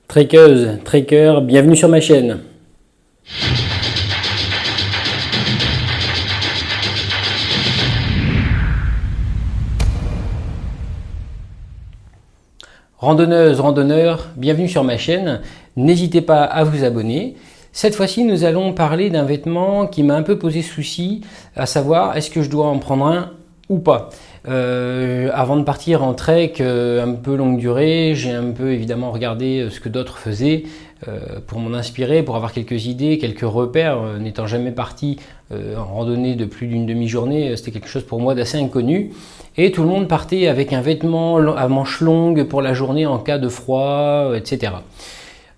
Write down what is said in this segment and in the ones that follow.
Trekkeuse, trekker, bienvenue sur ma chaîne. Randonneuse, randonneur, bienvenue sur ma chaîne. N'hésitez pas à vous abonner. Cette fois-ci, nous allons parler d'un vêtement qui m'a un peu posé souci, à savoir est-ce que je dois en prendre un ou pas. Avant de partir en trek un peu longue durée, j'ai un peu évidemment regardé ce que d'autres faisaient pour m'en inspirer, pour avoir quelques idées, quelques repères. N'étant jamais parti en randonnée de plus d'une demi-journée, c'était quelque chose pour moi d'assez inconnu. Et tout le monde partait avec un vêtement à manches longues pour la journée en cas de froid, etc.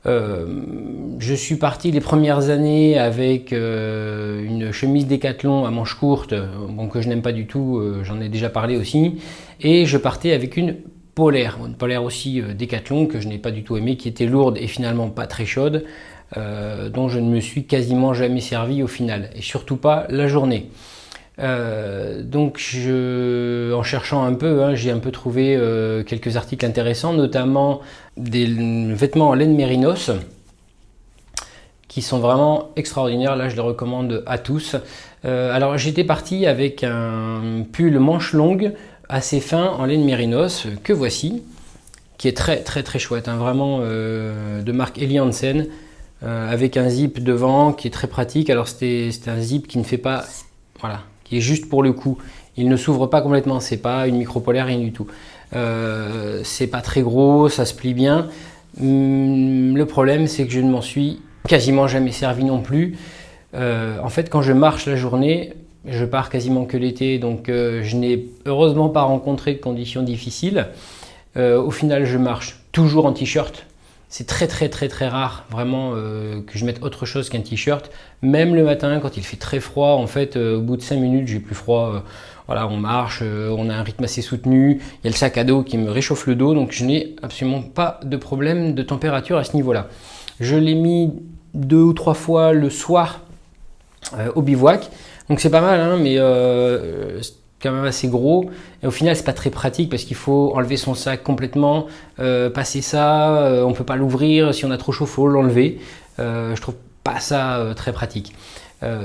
Je suis parti les premières années avec une chemise Décathlon à manches courtes, bon, que je n'aime pas du tout, j'en ai déjà parlé aussi, et je partais avec une polaire aussi Décathlon que je n'ai pas du tout aimé, qui était lourde et finalement pas très chaude, dont je ne me suis quasiment jamais servi au final, et surtout pas la journée. Donc en cherchant un peu, j'ai un peu trouvé quelques articles intéressants, notamment des vêtements en laine mérinos qui sont vraiment extraordinaires. Là, je les recommande à tous. Alors, j'étais parti avec un pull manche longue assez fin en laine mérinos que voici, qui est très très très chouette, vraiment de marque Helly Hansen, avec un zip devant qui est très pratique. Alors, c'était un zip qui ne fait pas, voilà, qui est juste pour le coup. Il ne s'ouvre pas complètement, c'est pas une micro-polaire, rien du tout. C'est pas très gros, ça se plie bien. Le problème, c'est que je ne m'en suis quasiment jamais servi non plus. En fait, quand je marche la journée, je pars quasiment que l'été, donc je n'ai heureusement pas rencontré de conditions difficiles. Au final, je marche toujours en t-shirt. C'est très très très très rare vraiment que je mette autre chose qu'un t-shirt. Même le matin quand il fait très froid, en fait au bout de 5 minutes j'ai plus froid. Voilà, on marche, on a un rythme assez soutenu. Il y a le sac à dos qui me réchauffe le dos, donc je n'ai absolument pas de problème de température à ce niveau-là. Je l'ai mis 2 ou 3 fois le soir au bivouac, donc c'est pas mal, mais quand même assez gros, et au final c'est pas très pratique parce qu'il faut enlever son sac complètement, passer ça, on peut pas l'ouvrir, si on a trop chaud faut l'enlever. Je trouve pas ça très pratique.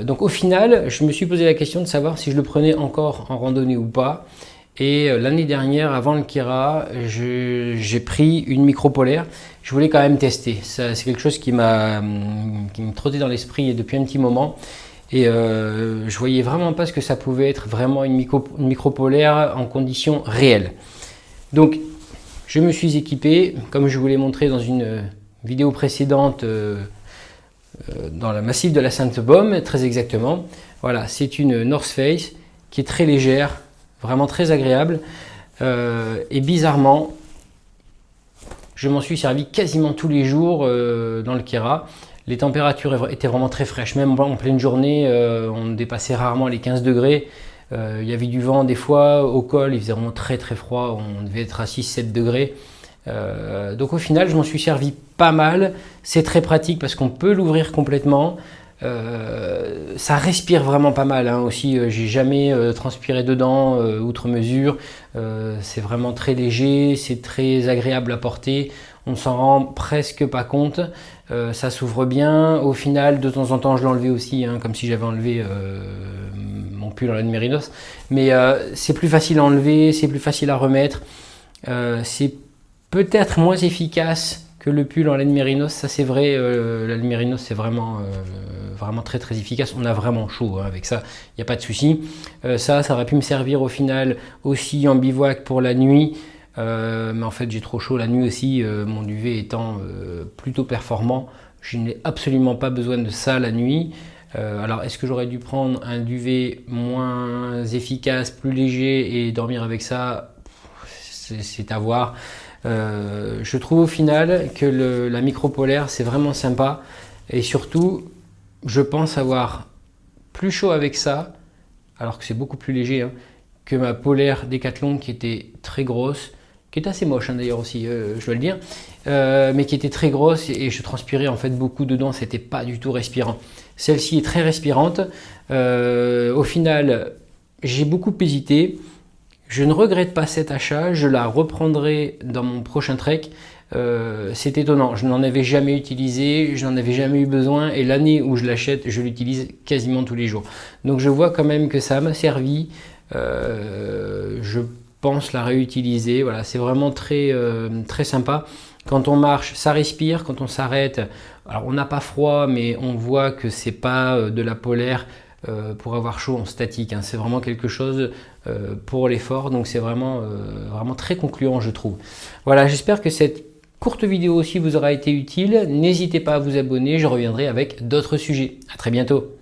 Donc au final je me suis posé la question de savoir si je le prenais encore en randonnée ou pas, et l'année dernière avant le Kera j'ai pris une micro polaire. Je voulais quand même tester, c'est quelque chose qui me trottait dans l'esprit depuis un petit moment. Et je voyais vraiment pas ce que ça pouvait être vraiment une micro polaire en conditions réelles. Donc je me suis équipé, comme je vous l'ai montré dans une vidéo précédente, dans le massif de la Sainte-Baume, très exactement. Voilà, c'est une North Face qui est très légère, vraiment très agréable. Et bizarrement, je m'en suis servi quasiment tous les jours dans le Kera. Les températures étaient vraiment très fraîches, même en pleine journée, on dépassait rarement les 15 degrés. Il y avait du vent des fois, au col il faisait vraiment très très froid, on devait être à 6-7 degrés. Donc au final je m'en suis servi pas mal, c'est très pratique parce qu'on peut l'ouvrir complètement. Ça respire vraiment pas mal aussi, j'ai jamais transpiré dedans outre mesure. C'est vraiment très léger, c'est très agréable à porter, on s'en rend presque pas compte. Ça s'ouvre bien, au final de temps en temps je l'enlevais aussi, comme si j'avais enlevé mon pull en laine mérinos, mais c'est plus facile à enlever, c'est plus facile à remettre, c'est peut-être moins efficace que le pull en laine mérinos, ça c'est vrai. La laine mérinos c'est vraiment très très efficace, on a vraiment chaud avec ça, il n'y a pas de souci. Ça aurait pu me servir au final aussi en bivouac pour la nuit. Mais en fait j'ai trop chaud la nuit aussi, mon duvet étant plutôt performant, je n'ai absolument pas besoin de ça la nuit. Alors est-ce que j'aurais dû prendre un duvet moins efficace, plus léger et dormir avec ça? C'est à voir. Je trouve au final que la micro polaire c'est vraiment sympa, et surtout je pense avoir plus chaud avec ça, alors que c'est beaucoup plus léger, que ma polaire Décathlon qui était très grosse, qui est assez moche d'ailleurs aussi, je dois le dire, mais qui était très grosse et je transpirais en fait beaucoup dedans, c'était pas du tout respirant. Celle-ci est très respirante. Au final, j'ai beaucoup hésité. Je ne regrette pas cet achat, je la reprendrai dans mon prochain trek. c'est étonnant, je n'en avais jamais utilisé, je n'en avais jamais eu besoin et l'année où je l'achète, je l'utilise quasiment tous les jours. Donc je vois quand même que ça m'a servi, je pense la réutiliser, voilà, c'est vraiment très sympa. Quand on marche, ça respire, quand on s'arrête, alors on n'a pas froid, mais on voit que c'est pas de la polaire pour avoir chaud en statique, hein. C'est vraiment quelque chose pour l'effort, donc c'est vraiment très concluant, je trouve. Voilà, j'espère que cette courte vidéo aussi vous aura été utile. N'hésitez pas à vous abonner, je reviendrai avec d'autres sujets. À très bientôt.